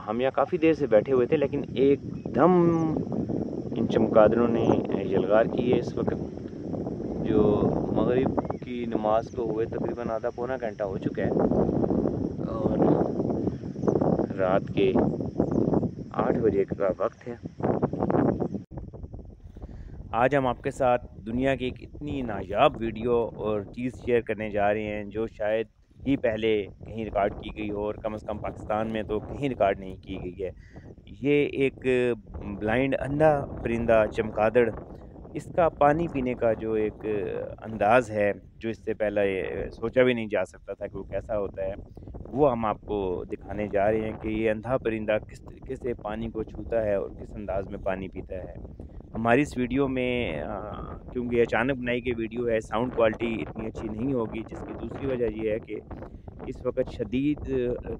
हम यहाँ काफ़ी देर से बैठे हुए थे, लेकिन एकदम इन चमगादड़ों ने यलगार की है। इस वक्त जो मगरिब की नमाज को हुए तकरीबन आधा पौना घंटा हो चुका है और रात के 8 बजे का वक्त है। आज हम आपके साथ दुनिया की एक इतनी नायाब वीडियो और चीज़ शेयर करने जा रहे हैं जो शायद ही पहले कहीं रिकॉर्ड की गई हो और कम से कम पाकिस्तान में तो कहीं रिकॉर्ड नहीं की गई है। ये एक ब्लाइंड अंधा परिंदा चमगादड़, इसका पानी पीने का जो एक अंदाज़ है, जो इससे पहले सोचा भी नहीं जा सकता था कि वो कैसा होता है, वो हम आपको दिखाने जा रहे हैं कि ये अंधा परिंदा किस तरीके से पानी को छूता है और किस अंदाज़ में पानी पीता है। हमारी इस वीडियो में क्योंकि अचानक बनाई गई वीडियो है, साउंड क्वालिटी इतनी अच्छी नहीं होगी, जिसकी दूसरी वजह ये है कि इस वक्त शदीद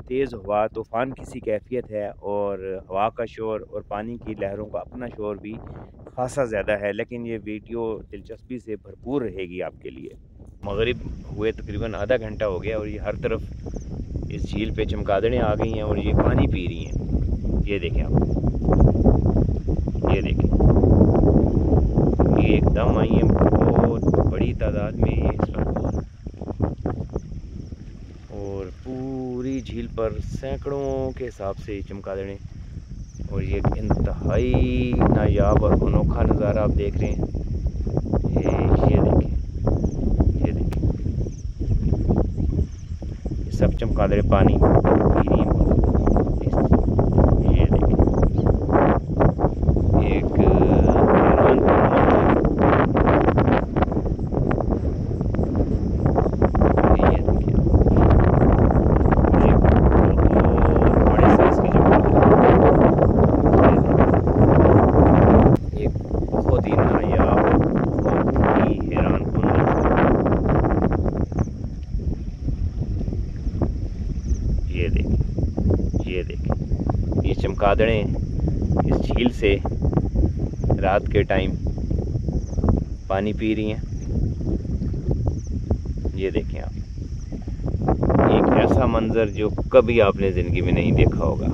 तेज़ हवा तूफ़ान की सी कैफियत है और हवा का शोर और पानी की लहरों का अपना शोर भी खासा ज़्यादा है, लेकिन ये वीडियो दिलचस्पी से भरपूर रहेगी आपके लिए। मगरिब हुए तकरीबन आधा घंटा हो गया और ये हर तरफ इस झील पे चमगादड़ें आ गई हैं और ये पानी पी रही हैं। ये देखें आप, ये देखें, ये एकदम आई हैं बहुत बड़ी तादाद में ये इस वक्त और पूरी झील पर सैकड़ों के हिसाब से चमगादड़ें, और ये इंतहाई नायाब और अनोखा नज़ारा आप देख रहे हैं। ये देखें, ये देखें, ये सब चमगादड़ें पानी पी रही हैं। ये देखें, एक ये देखें, ये चमगादड़ें इस झील से रात के टाइम पानी पी रही हैं। ये देखें आप, एक ऐसा मंजर जो कभी आपने ज़िंदगी में नहीं देखा होगा।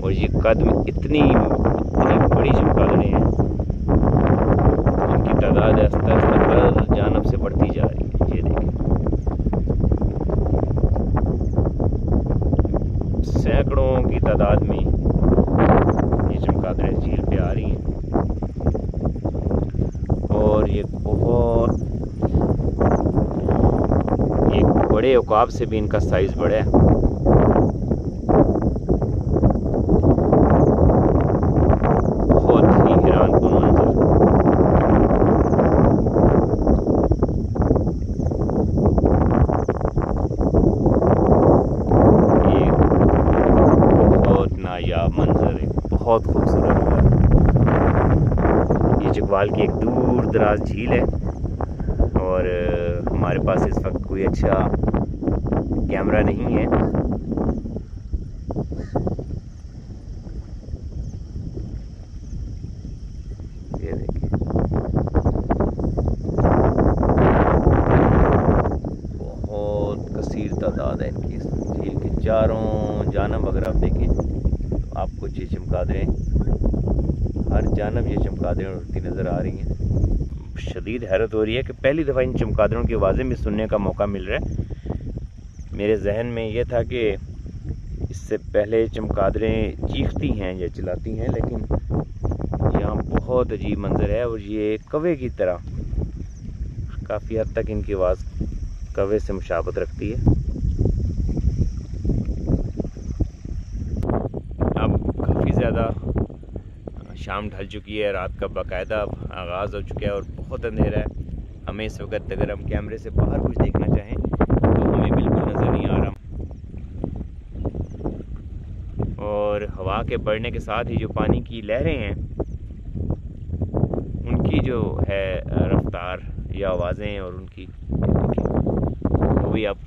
और ये कद में इतनी बड़ी चमगादड़ें हैं, इनकी तादाद आहिस्ता आहिस्ता हर जानब से बढ़ती जा रही है। ये देखें, सैकड़ों की तादाद में ये चमगादड़ें झील पे आ रही हैं और ये बहुत एक बड़े उकाब से भी इनका साइज बड़ा है। बहुत ही हैरानकुन मंजर। ये बहुत नायाब मंजर है, बहुत खूबसूरत है। ये जगवाल की एक दूर दराज झील है और हमारे पास इस वक्त कोई अच्छा कैमरा नहीं है। ये देखिए, बहुत कसीर तादाद है इनकी। इस झील के चारों जानब अगर आप देखें तो आपको ये चमगादड़ें हर जानब ये चमगादड़ें उड़ती नज़र आ रही हैं। शदीद हैरत हो रही है कि पहली दफ़ा इन चमगादड़ों की आवाज़ें भी सुनने का मौका मिल रहा है। मेरे जहन में ये था कि इससे पहले चमगादड़ें चीखती हैं या चिल्लाती हैं, लेकिन यहाँ बहुत अजीब मंजर है और ये कौवे की तरह काफ़ी हद तक इनकी आवाज़ कौवे से मुशाबत रखती है। अब काफ़ी ज़्यादा शाम ढल चुकी है, रात का बाकायदा आगाज़ हो चुका है और बहुत अंधेरा है। हमें इस वक्त अगर हम कैमरे से बाहर कुछ देखना चाहें तो हमें बिल्कुल नज़र नहीं आ रहा। और हवा के बढ़ने के साथ ही जो पानी की लहरें हैं उनकी जो है रफ्तार या आवाज़ें और उनकी वो भी अब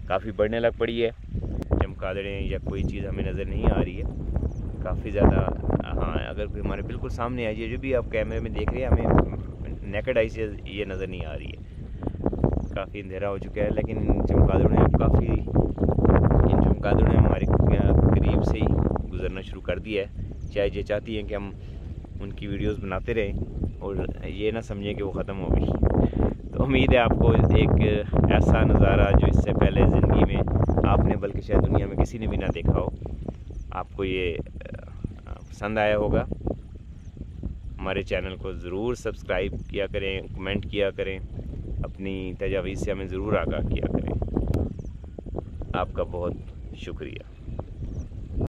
काफ़ी बढ़ने लग पड़ी है। चमगादड़ें या कोई चीज़ हमें नज़र नहीं आ रही है काफ़ी ज़्यादा। हाँ, अगर कोई हमारे बिल्कुल सामने आ जाए, जो भी आप कैमरे में देख रहे हैं, हमें नेकेड आई से ये नज़र नहीं आ रही है। काफ़ी अंधेरा हो चुका है, लेकिन इन चमगादड़ों ने काफ़ी, इन चमगादड़ों ने हमारे करीब से ही करना शुरू कर दिया है। शायद ये चाहती हैं कि हम उनकी वीडियोस बनाते रहें और ये ना समझें कि वो ख़त्म हो गई। तो उम्मीद है आपको एक ऐसा नज़ारा जो इससे पहले ज़िंदगी में आपने, बल्कि शायद दुनिया में किसी ने भी ना देखा हो, आपको ये पसंद आया होगा। हमारे चैनल को ज़रूर सब्सक्राइब किया करें, कमेंट किया करें, अपनी तजावीज़ से हमें ज़रूर आगाह किया करें। आपका बहुत शुक्रिया।